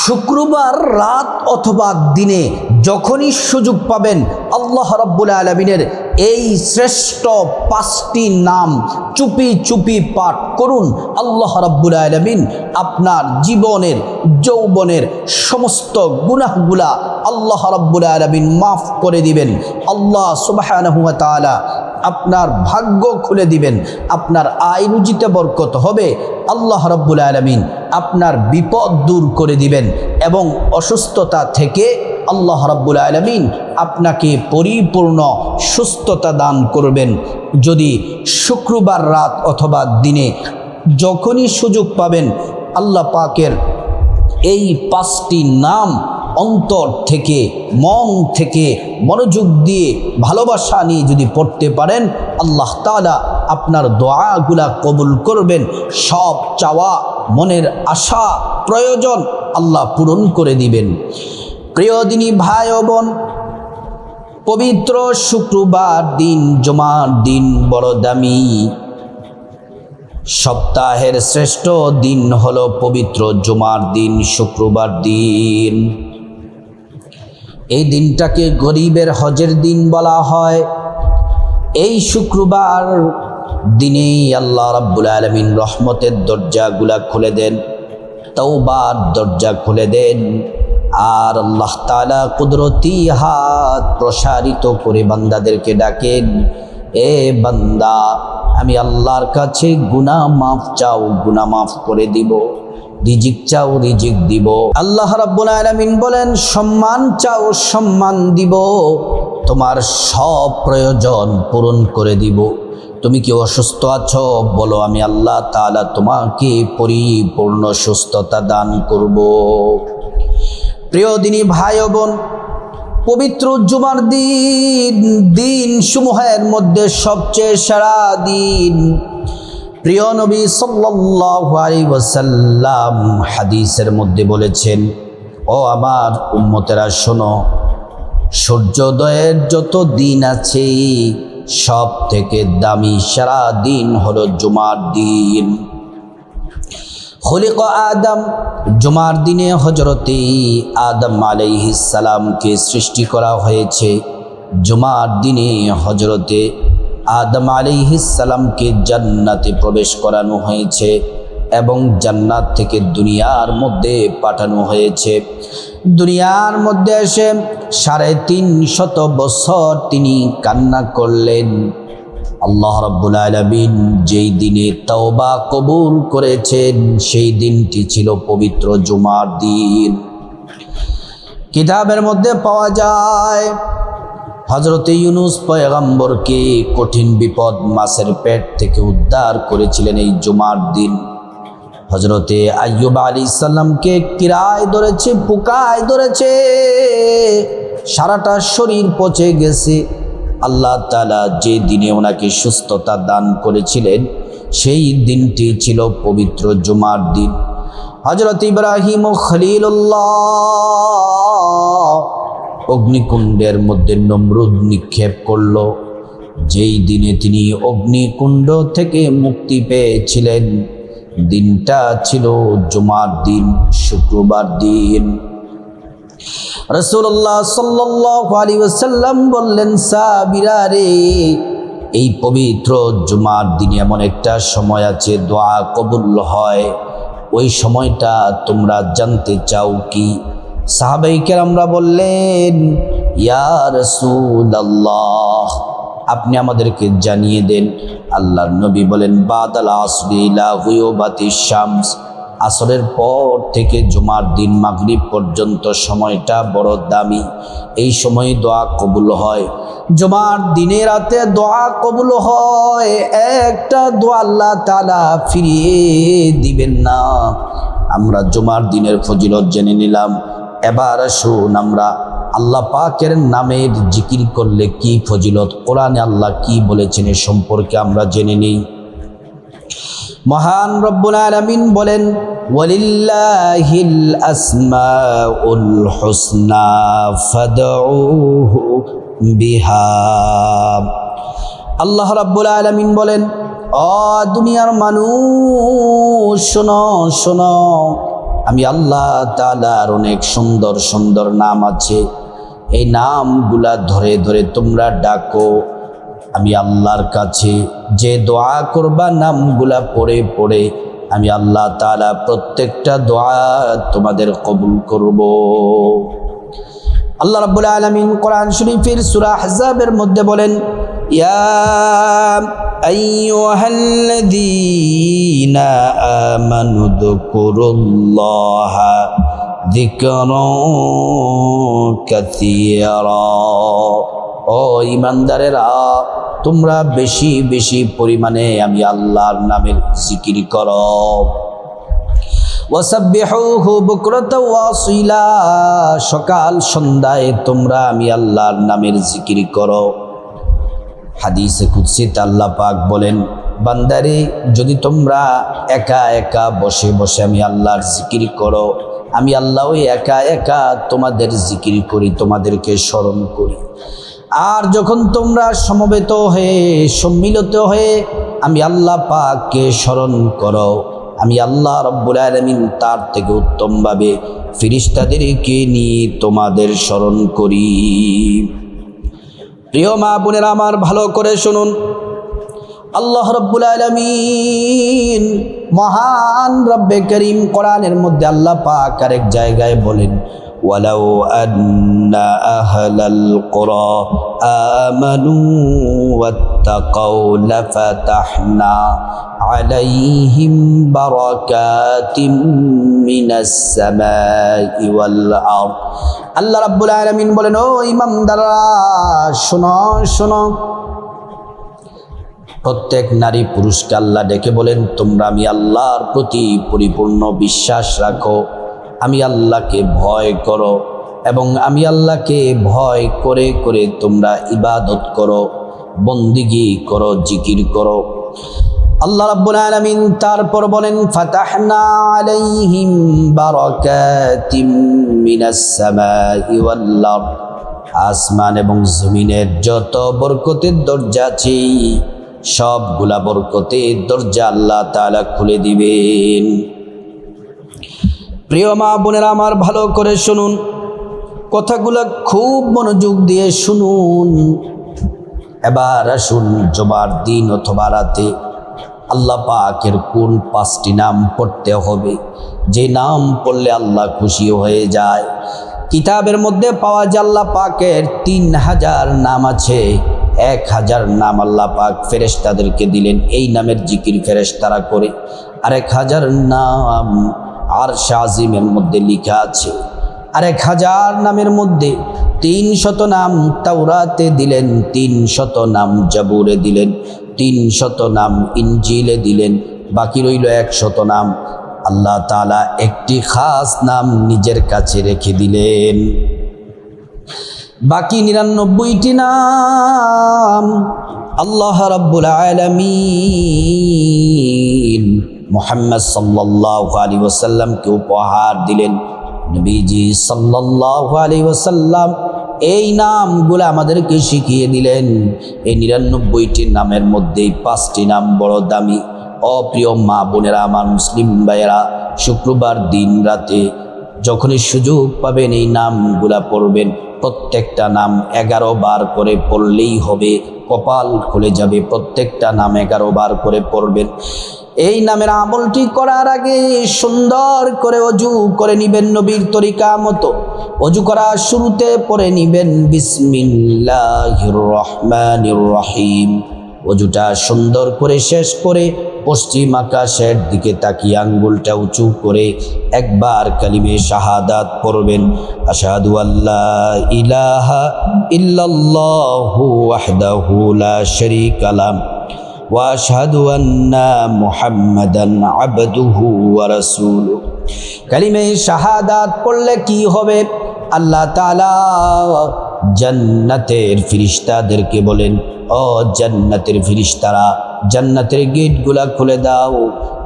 শুক্রবার রাত অথবা দিনে যখনই সুযোগ পাবেন আল্লাহ রাব্বুল আলামিনের এই শ্রেষ্ঠ 5টি নাম চুপি চুপি পাঠ করুন। আল্লাহ রাব্বুল আলামিন আপনার জীবনের যৌবনের সমস্ত গুনাহগুলা আল্লাহ রাব্বুল আলামিন মাফ করে দিবেন। আল্লাহ সুবহানাহু ওয়া তাআলা আপনার ভাগ্য খুলে দিবেন, আপনার আয় রুজিতে বরকত হবে। আল্লাহ রাব্বুল আলামিন আপনার বিপদ দূর করে দিবেন এবং অসুস্থতা থেকে আল্লাহ রাব্বুল আলামিন আপনাকে পরিপূর্ণ সুস্থতা দান করবেন। যদি শুক্রবার রাত অথবা দিনে যখনই সুযোগ পাবেন আল্লাহ পাকের এই 5টি নাম অন্তর থেকে মন থেকে মনোযোগ দিয়ে ভালোবাসা নিয়ে যদি পড়তে পারেন আল্লাহ তাআলা আপনার দোয়াগুলা কবুল করবেন। সব চাওয়া মনের আশা প্রয়োজন আল্লাহ পূরণ করে দিবেন। প্রিয় দিনী ভাই ও বোন, পবিত্র শুক্রবার দিন জুমার দিন বড় দামি। সপ্তাহের শ্রেষ্ঠ দিন হলো পবিত্র জুমার দিন, শুক্রবার দিন। এই দিনটাকে গরিবের হজের দিন বলা হয়। এই শুক্রবার দিনে আল্লাহ রাব্বুল আলামিন রহমতের দরজাগুলা খুলে দেন, তওবার দরজা খুলে দেন, আর আল্লাহ তাআলা কুদরতি হাত প্রসারিত করে বান্দাদেরকে ডাকেন, এ বান্দা আমি আল্লাহর কাছে গুনাহ মাফ চাও, গুনাহ মাফ করে দিব, রিজিক চাও, রিজিক দিব। আল্লাহ রাব্বুল আলামিন বলেন সম্মান চাও, সম্মান দিব, তোমার সব প্রয়োজন পূরণ করে দিব। তুমি কি অসুস্থ আছো? বলো, আমি আল্লাহ তাআলা তোমাকে পরিপূর্ণ সুস্থতা দান করব। প্রিয় দিনী ভাই ও বোন, পবিত্র জুমার দিন দিন সমূহের মধ্যে সবচেয়ে সেরা দিন। প্রিয় নবী সাল্লাল্লাহু আলাইহি ওয়াসাল্লাম হাদিসের মধ্যে বলেছেন, ও আমার উম্মতেরা শোনো, সূর্যোদয়ের যত দিন আছে সব থেকে দামি সেরা দিন হলো জুমার দিন। খলিক আদম, জুমার দিনে হযরতে আদম আলাইহিস সালামকে সৃষ্টি করা হয়েছে। জুমার দিনে হযরতে আদম আলাইহিস সালামকে জান্নাতে প্রবেশ করানো হয়েছে এবং জান্নাত থেকে দুনিয়ার মধ্যে পাঠানো হয়েছে। দুনিয়ার মধ্যে এসে 350 বছর তিনি কান্না করলেন। আল্লাহ রাব্বুল আলামিন যেই দিনে তওবা কবুল করেছেন সেই দিনটি ছিল পবিত্র জুমার দিন। কিতাবের মধ্যে পাওয়া যায় হযরতে ইউনূস পয়গম্বরকে কঠিন বিপদ মাছের পেট থেকে উদ্ধার করেছিলেন এই জুমার দিন। হযরতে আইয়ুব আলাইহিস সালামকে কিরায় ধরেছে, পোকায় ধরেছে, সারাটা শরীর পচে গেছে। আল্লাহ তাআলা যে দিনে ওনাকে সুস্থতা দান করেছিলেন সেই দিনটি ছিল পবিত্র জুমার দিন। হযরত ইব্রাহিম ও খলিলুল্লাহ অগ্নিকুণ্ডের মধ্যে নমরুদ নিক্ষেপ করল, যেই দিনে তিনি অগ্নিকুণ্ড থেকে মুক্তি পেয়েছিলেন দিনটা ছিল জুমার দিন, শুক্রবার দিন। রাসূলুল্লাহ সাল্লাল্লাহু আলাইহি ওয়াসাল্লাম বললেন, সাহাবীরা রে, এই পবিত্র জুমার দিনে এমন একটা সময় আছে দোয়া কবুল হয়, ওই সময়টা তোমরা জানতে চাও কি? সাহাবায়ে কেরামরা বললেন, ইয়া রাসূলুল্লাহ, আপনি আমাদেরকে জানিয়ে দেন। আল্লাহর নবী বলেন, বাদাল আসরি ইলা গুয়ুবাতিশ শামস, আসরের পর থেকে জুমার দিন মাগরিব পর্যন্ত সময়টা বড় দামি। এই সময় দোয়া কবুল হয়। জুমার দিনে রাতে দোয়া কবুল হয়, একটা দোয়া আল্লাহ তাআলা ফিরিয়ে দিবেন না। আমরা জুমার দিনের ফজিলত জেনে নিলাম। এবার আসুন আমরা আল্লাহ পাকের নামের জিকির করলে কি ফজিলত, কোরআনে আল্লাহ কি বলেছেন এ সম্পর্কে আমরা জেনে নিই। মহান রব্বুল আলামিন বলেন, ওয়ালিল্লাহিল আসমাউল হুসনা ফাদউহু বিহা। আল্লাহ রাব্বুল আলামিন বলেন, ও দুনিয়ার মানুষ শোনো শোনো, আমি আল্লাহ তাআলার অনেক সুন্দর সুন্দর নাম আছে, এই নামগুলা ধরে ধরে তোমরা ডাকো। আমি আল্লাহর কাছে যে দোয়া করবা নামগুলা পড়ে পড়ে আমি আল্লাহ তাআলা প্রত্যেকটা দোয়া তোমাদের কবুল করব। আল্লাহ রাব্বুল আলামিন কোরআন শরীফের সূরা আহজাবের মধ্যে বলেন, ইয়া আইয়ুহাল্লাযীনা আমানু যকুরুল্লাহা যিকরান কাসীরা। ও ঈমানদারেরা, তোমরা বেশি বেশি পরিমাণে আমি আল্লাহর নামের জিকির করো। ওয়াসাব্বিহুহু বুকরাতাও ওয়াসিলা, সকাল সন্ধ্যায় তোমরা আমি আল্লাহর নামের জিকির করো। হাদিসে কুদসিতে আল্লাহ পাক বলেন, বান্দারে যদি তোমরা একা একা বসে বসে আমি আল্লাহর জিকির করো, আমি আল্লাহ ওই একা একা তোমাদের জিকির করি, তোমাদেরকে স্মরণ করি। আর যখন তোমরা সমবেত হয়ে সম্মিলিত হয়ে আমি আল্লাহ পাককে স্মরণ করো, আমি আল্লাহ রব্বুল আলামিন তার থেকে উত্তমভাবে ফেরেশতাদেরকে নিয়ে তোমাদের স্মরণ করি। প্রিয় মা বোনেরা আমার, ভালো করে শুনুন, আল্লাহ রব্বুল আলামিন মহান রব্বে করিম কোরআনের মধ্যে আল্লাহ পাক আরেক জায়গায় বলেন, ওয়ালাউ আন্না আহলাল কুরা আমানু ওয়াত্তাকাউ লাফাতাহনা আলাইহিম বারাকাতিম মিনাস সামাই ওয়াল আরদ। আল্লাহ রাব্বুল আলামিন বলেন, ও ঈমানদাররা শোনো শোনো। প্রত্যেক নারী পুরুষকে আল্লাহ ডেকে বলেন, তোমরা আমি আল্লাহর প্রতি পরিপূর্ণ বিশ্বাস রাখো, আমি আল্লাহকে ভয় করো এবং আমি আল্লাহকে ভয় করে করে তোমরা ইবাদত করো, বন্দিগি করো, জিকির করো। আল্লাহ রাব্বুল আলামিন তারপর বলেন, ফাতাহনা আলাইহিম বারাকাতিম মিনাস সামাই ওয়াল আরদ, আসমান এবং জমিনের যত বরকতের দরজা আছে সবগুলা বরকতের দরজা আল্লাহ তাআলা খুলে দিবেন। প্রিয় মা বোনেরা আমার, ভালো করে শুনুন, কথাগুলো খুব মনোযোগ দিয়ে শুনুন। এবার আসুন, জুমার দিন অথবা রাতে আল্লাহ পাকের কোন 5টি নাম পড়তে হবে, যে নাম পড়লে আল্লাহ খুশি হয়ে যায়। কিতাবের মধ্যে পাওয়া যায় আল্লাহ পাকের 3000 নাম আছে। 1000 নাম আল্লাহ পাক ফেরেশতাদেরকে দিলেন, এই নামের জিকির ফেরেশতারা করে। আর 1000 নাম আরশ আজিমের মধ্যে লেখা আছে। আর 1000 নামের মধ্যে 300 নাম তাওরাতে দিলেন, 300 নাম জাবুরে দিলেন, 300 নাম ইনজিলে দিলেন, বাকি রইল 100 নাম। আল্লাহ তাআলা একটি খাস নাম নিজের কাছে রেখে দিলেন। বাকি 99টি নাম আল্লাহ রাব্বুল আলামিন মুহাম্মদ সাল্লাল্লাহু আলাইহি ওয়াসাল্লামকে উপহার দিলেন। নবীজি সাল্লাল্লাহু আলাইহি ওয়াসাল্লাম এই নামগুলো আমাদেরকে শিখিয়ে দিলেন। এই 99টি নামের মধ্যে 5টি নাম বড় দামি। অপ্রিয় মা বোনেরা আমার, মুসলিম ভাইয়েরা, শুক্রবার দিন রাতে যখনই সুযোগ পাবেন এই নামগুলা পড়বেন। প্রত্যেকটা নাম 11 বার করে পড়লেই হবে, কপাল খুলে যাবে। প্রত্যেকটা নাম 11 বার করে পড়বেন। এই নামের আমলটি করার আগে সুন্দর করে অজু করে নিবেন, নবীর তরিকা মতো। অজু করার শুরুতে পড়ে নিবেন বিসমিল্লাহির রহমানির রহিম। অজুটা সুন্দর করে শেষ করে পশ্চিম আকাশের দিকে তাকিয়ে আঙ্গুলটা উঁচু করে একবার কালিমে শাহাদাত পড়বেন। আশহাদু আল্লা ইলাহা ইল্লাল্লাহু ওয়াহদাহু লা শারীকা লাহু ওয়া আশহাদু আন্না মুহাম্মাদান আবদুহু ওয়া রাসূলুহু। কালিমে শাহাদাত পড়লে কি হবে? আল্লাহ তাআলা জান্নাতের ফেরেশতাদেরকে বলেন, ও জান্নাতের ফেরেশতারা, জান্নাতের গেটগুলা খুলে দাও,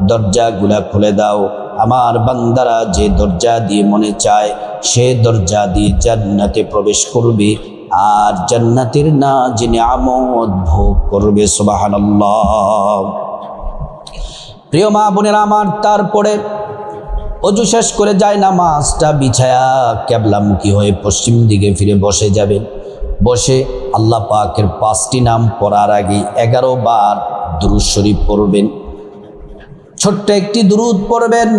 দরজাগুলা খুলে দাও। আমার বান্দারা যে দরজা দিয়ে মনে চায় সে দরজা দিয়ে জান্নাতে প্রবেশ করবে আর জান্নাতের না যে নিয়ামত ভোগ করবে। সুবহানাল্লাহ। প্রিয় মা বোনেরা আমার, তারপরে অজু শেষ করে যায় নামাজটা বিছায়া ক্যাবলামুখী হয়ে পশ্চিম দিকে ফিরে বসে যাবেন। বসে আল্লাহ পাকের 5টি নাম পড়ার আগে 11 বার দুরূদ শরীফ পড়বেন। ছোট্ট একটি দুরূদ পড়বেন।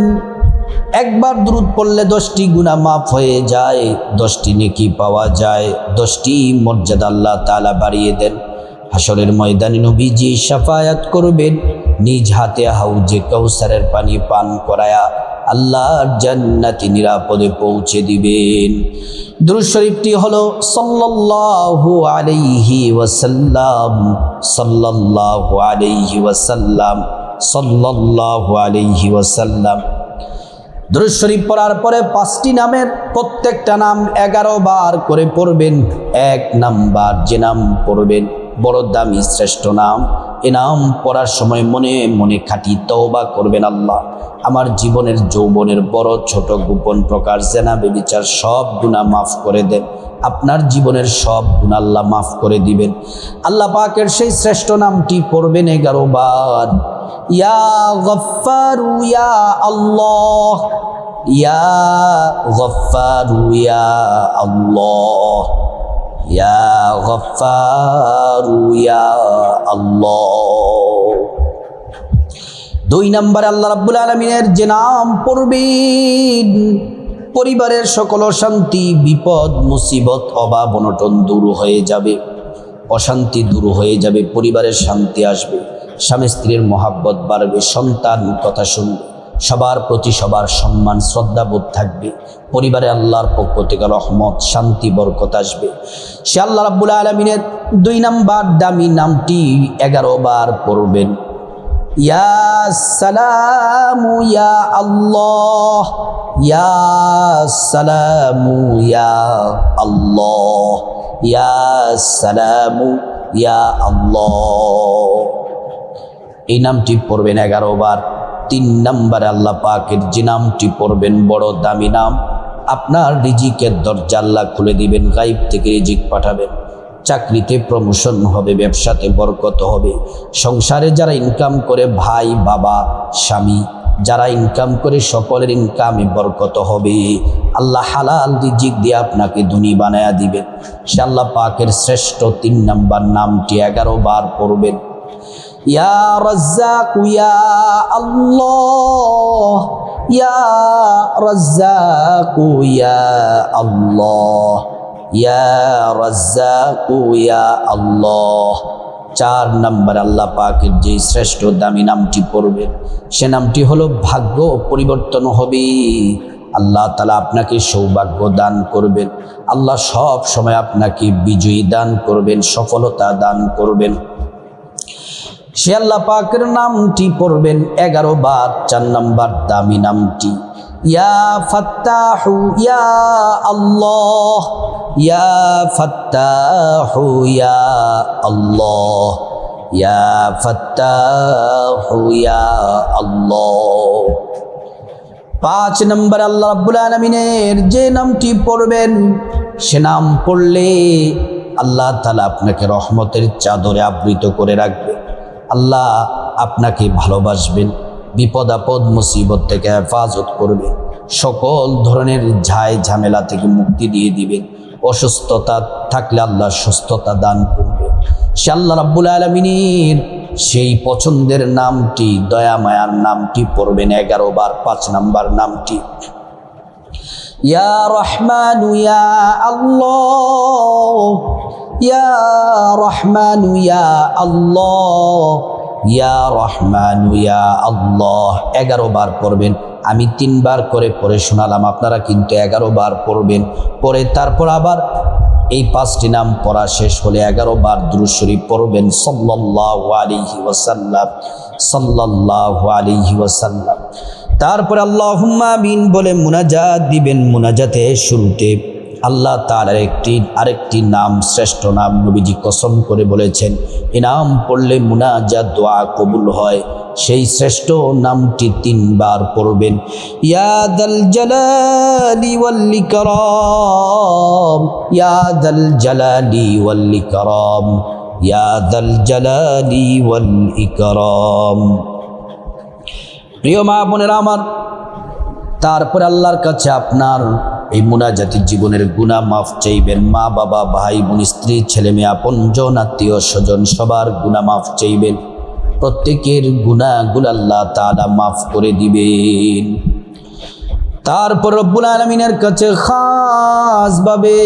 একবার দুরূদ পড়লে 10টি গুনাহ মাফ হয়ে যায়, 10টি নেকি পাওয়া যায়, 10টি মর্যাদা আল্লাহ তাআলা বাড়িয়ে দেন। হাসরের ময়দানে নবীজি শাফায়াত করবেন, নিজ হাতে হাউজে কাউসারের পানি পান করায়া আল্লাহর জান্নাতে নিরাপদে পৌঁছে দিবেন। দুরূদ শরীফটি হলো সাল্লাল্লাহু আলাইহি ওয়াসাল্লাম, সাল্লাল্লাহু আলাইহি ওয়াসাল্লাম, সাল্লাল্লাহু আলাইহি ওয়াসাল্লাম। দুরূদ শরীফ পড়ার পরে 5টি নামের প্রত্যেকটা নাম 11 বার করে পড়বেন। 1 নাম্বার যে নাম পড়বেন বড় দামি শ্রেষ্ঠ নাম, এ নাম পড়ার সময় মনে মনে খাঁটি তওবা করবেন, আল্লাহ আমার জীবনের যৌবনের বড় ছোট গোপন প্রকার জেনা বেবিচার সব গুনাহ মাফ করে দেন। আপনার জীবনের সব গুনাহ আল্লাহ মাফ করে দিবেন। আল্লাহ পাকের সেই শ্রেষ্ঠ নামটি পড়বেন 11 বার। ইয়া গফফারু ইয়া আল্লাহ, ইয়া গফফারু ইয়া আল্লাহ, ইয়া গফফারু ইয়া আল্লাহ। 2 নম্বরে আল্লাহ রাব্বুল আলামিনের যে নাম পড়বেন, পরিবারের সকল অশান্তি, বিপদ, মুসিবত, অভাব, অনটন দূর হয়ে যাবে, অশান্তি দূর হয়ে যাবে, পরিবারের শান্তি আসবে, স্বামী স্ত্রীর মহাব্বত বাড়বে, সন্তান কথা শুনবে, সবার প্রতি সবার সম্মান শ্রদ্ধাবোধ থাকবে, পরিবারে আল্লাহর পক্ষ থেকে রহমত, শান্তি, বরকত আসবে। সে আল্লাহ রাব্বুল আলামিনের 2 নাম্বার দামি নামটি 11 বার পড়বেন। ইয়া সালামু ইয়া আল্লাহ, ইয়া সালামু ইয়া আল্লাহ, ইয়া সালামু ইয়া আল্লাহ। এই নামটি পড়বেন 11 বার। 3 নম্বরে আল্লাহ পাকের যে নামটি পড়বেন বড় দামি নাম, আপনার রিজিকের দরজা আল্লাহ খুলে দিবেন, গায়ব থেকে রিজিক পাঠাবেন, চাকরিতে প্রমোশন হবে, ব্যবসাতে বরকত হবে, সংসারে যারা ইনকাম করে ভাই বাবা স্বামী যারা ইনকাম করে সকলের ইনকামে বরকত হবে, আল্লাহ হালাল রিজিক দিয়ে আপনাকে ধনী বানায়া দিবেন। সে আল্লাহ পাকের শ্রেষ্ঠ 3 নম্বর নামটি 11 বার পড়বেন। ইয়া রাজ্জাক ইয়া আল্লাহ, ইয়া রাজ্জাক ইয়া আল্লাহ, ইয়া রাজ্জাক ইয়া আল্লাহ। 4 নম্বর আল্লাহ পাকের যে শ্রেষ্ঠ দামি নামটি পড়বেন, সে নামটি হলো ভাগ্য পরিবর্তন হবে। আল্লাহ তাআলা আপনাকে সৌভাগ্য দান করবেন, আল্লাহ সব সময় আপনাকে বিজয়ী দান করবেন, সফলতা দান করবেন। সে আল্লাহ পাকের নামটি পড়বেন 11 বার। 4 নম্বর দামি নামটি ইয়া ফাত্তাহু ইয়া আল্লাহ, ইয়া ফাত্তাহু ইয়া আল্লাহ, ইয়া ফাত্তাহু ইয়া আল্লাহ। 5 নম্বর আল্লাহ রাব্বুল আলামিনের যে নামটি পড়বেন, সে নাম পড়লে আল্লাহ তাআলা আপনাকে রহমতের চাদরে আবৃত করে রাখবে, আল্লাহ আপনাকে ভালোবাসবেন, বিপদ আপদ মুসিবত থেকে হেফাজত করবে, সকল ধরনের ঝাই ঝামেলা থেকে মুক্তি দিয়ে দিবেন, অসুস্থতা থাকলে আল্লাহ সুস্থতা দান করবে। সে আল্লাহ রাব্বুল আলামিনের সেই পছন্দের নামটি, দয়া মায়ার নামটি পড়বেন 11 বার। 5 নম্বর নামটি ইয়া রহমানু ইয়া আল্লাহ, ইয়া রহমানু ইয়া আল্লাহ, ইয়া রহমানু ইয়া আল্লাহ। 11 বার পড়বেন। আমি 3 বার করে পড়ে শোনালাম, আপনারা কিন্তু 11 বার পড়বেন। পরে তারপর আবার এই 5টি নাম পড়া শেষ হলে 11 বার দুরূদ শরীফ পড়বেন সাল্লাল্লাহু আলাইহি ওয়াসাল্লাম, সাল্লাল্লাহু আলাইহি ওয়াসাল্লাম। তারপরে আল্লাহুম্মা আমিন বলে মুনাজাত দিবেন। মুনাজাতের শুরুতে আল্লাহ তাআলার আরেকটি নাম, শ্রেষ্ঠ নাম নবীজি কসম করে বলেছেন, এই নাম পড়লে মুনাজাত দোয়া কবুল হয়। সেই শ্রেষ্ঠ নামটি 3 বার পড়বেন। ইয়া দাল জালালি ওয়াল ইকরাম, ইয়া দাল জালালি ওয়াল ইকরাম, ইয়া দাল জালালি ওয়াল ইকরাম। প্রিয় মা বোনেরা আমার, তারপরে আল্লাহর কাছে আপনার এই মুনাজাতি জীবনের গুনাহ মাফ চাইবেন। মা বাবা ভাই বোন স্ত্রী ছেলে মেয়ে আপনজন আত্মীয় স্বজন সবার গুনাহ মাফ চাইবেন। প্রত্যেকের গুনাহগুলো আল্লাহ তাআলা মাফ করে দিবেন। তারপর রব্বুল আলামিনের কাছে খাসভাবে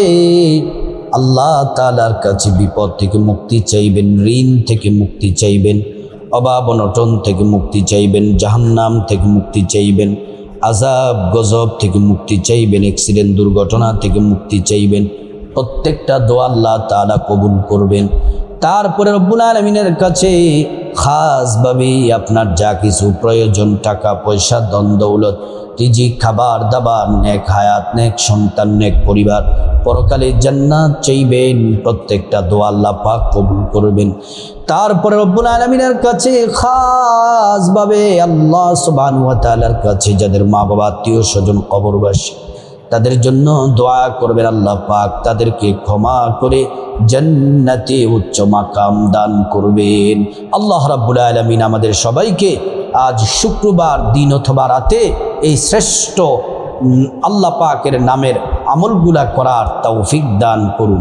আল্লাহ তাআলার কাছে বিপদ থেকে মুক্তি চাইবেন, ঋণ থেকে মুক্তি চাইবেন, অভাব অনটন থেকে মুক্তি চাইবেন, জাহান্নাম থেকে মুক্তি চাইবেন, আযাব গজব থেকে মুক্তি চাইবেন, অ্যাক্সিডেন্ট দুর্ঘটনা থেকে মুক্তি চাইবেন। প্রত্যেকটা দোয়া আল্লাহ তাআলা কবুল করবেন। তারপরে রব্বুল আলামিনের কাছে খাসভাবে আপনার যা কিছু প্রয়োজন, টাকা পয়সা ধন দৌলত রিজিক খাবার দাবার নেক হায়াত নেক সন্তান নেক পরিবার পরকালে জান্নাত চাইবেন। প্রত্যেকটা দোয়া আল্লাহ পাক কবুল করবেন। তারপরে রব্বুল আলামিনের কাছে খাসভাবে আল্লাহ সুবহানাহু ওয়া তাআলার কাছে যাদের মা বাবা আত্মীয় স্বজন কবরবাসী তাদের জন্য দোয়া করবেন, আল্লাহ পাক তাদেরকে ক্ষমা করে জান্নাতে উচ্চ মাকাম দান করবেন। আল্লাহ রাব্বুল আলামিন আমাদের সবাইকে আজ শুক্রবার দিন অথবা রাতে এই শ্রেষ্ঠ আল্লাহ পাকের নামের আমলগুলা করার তৌফিক দান করুন।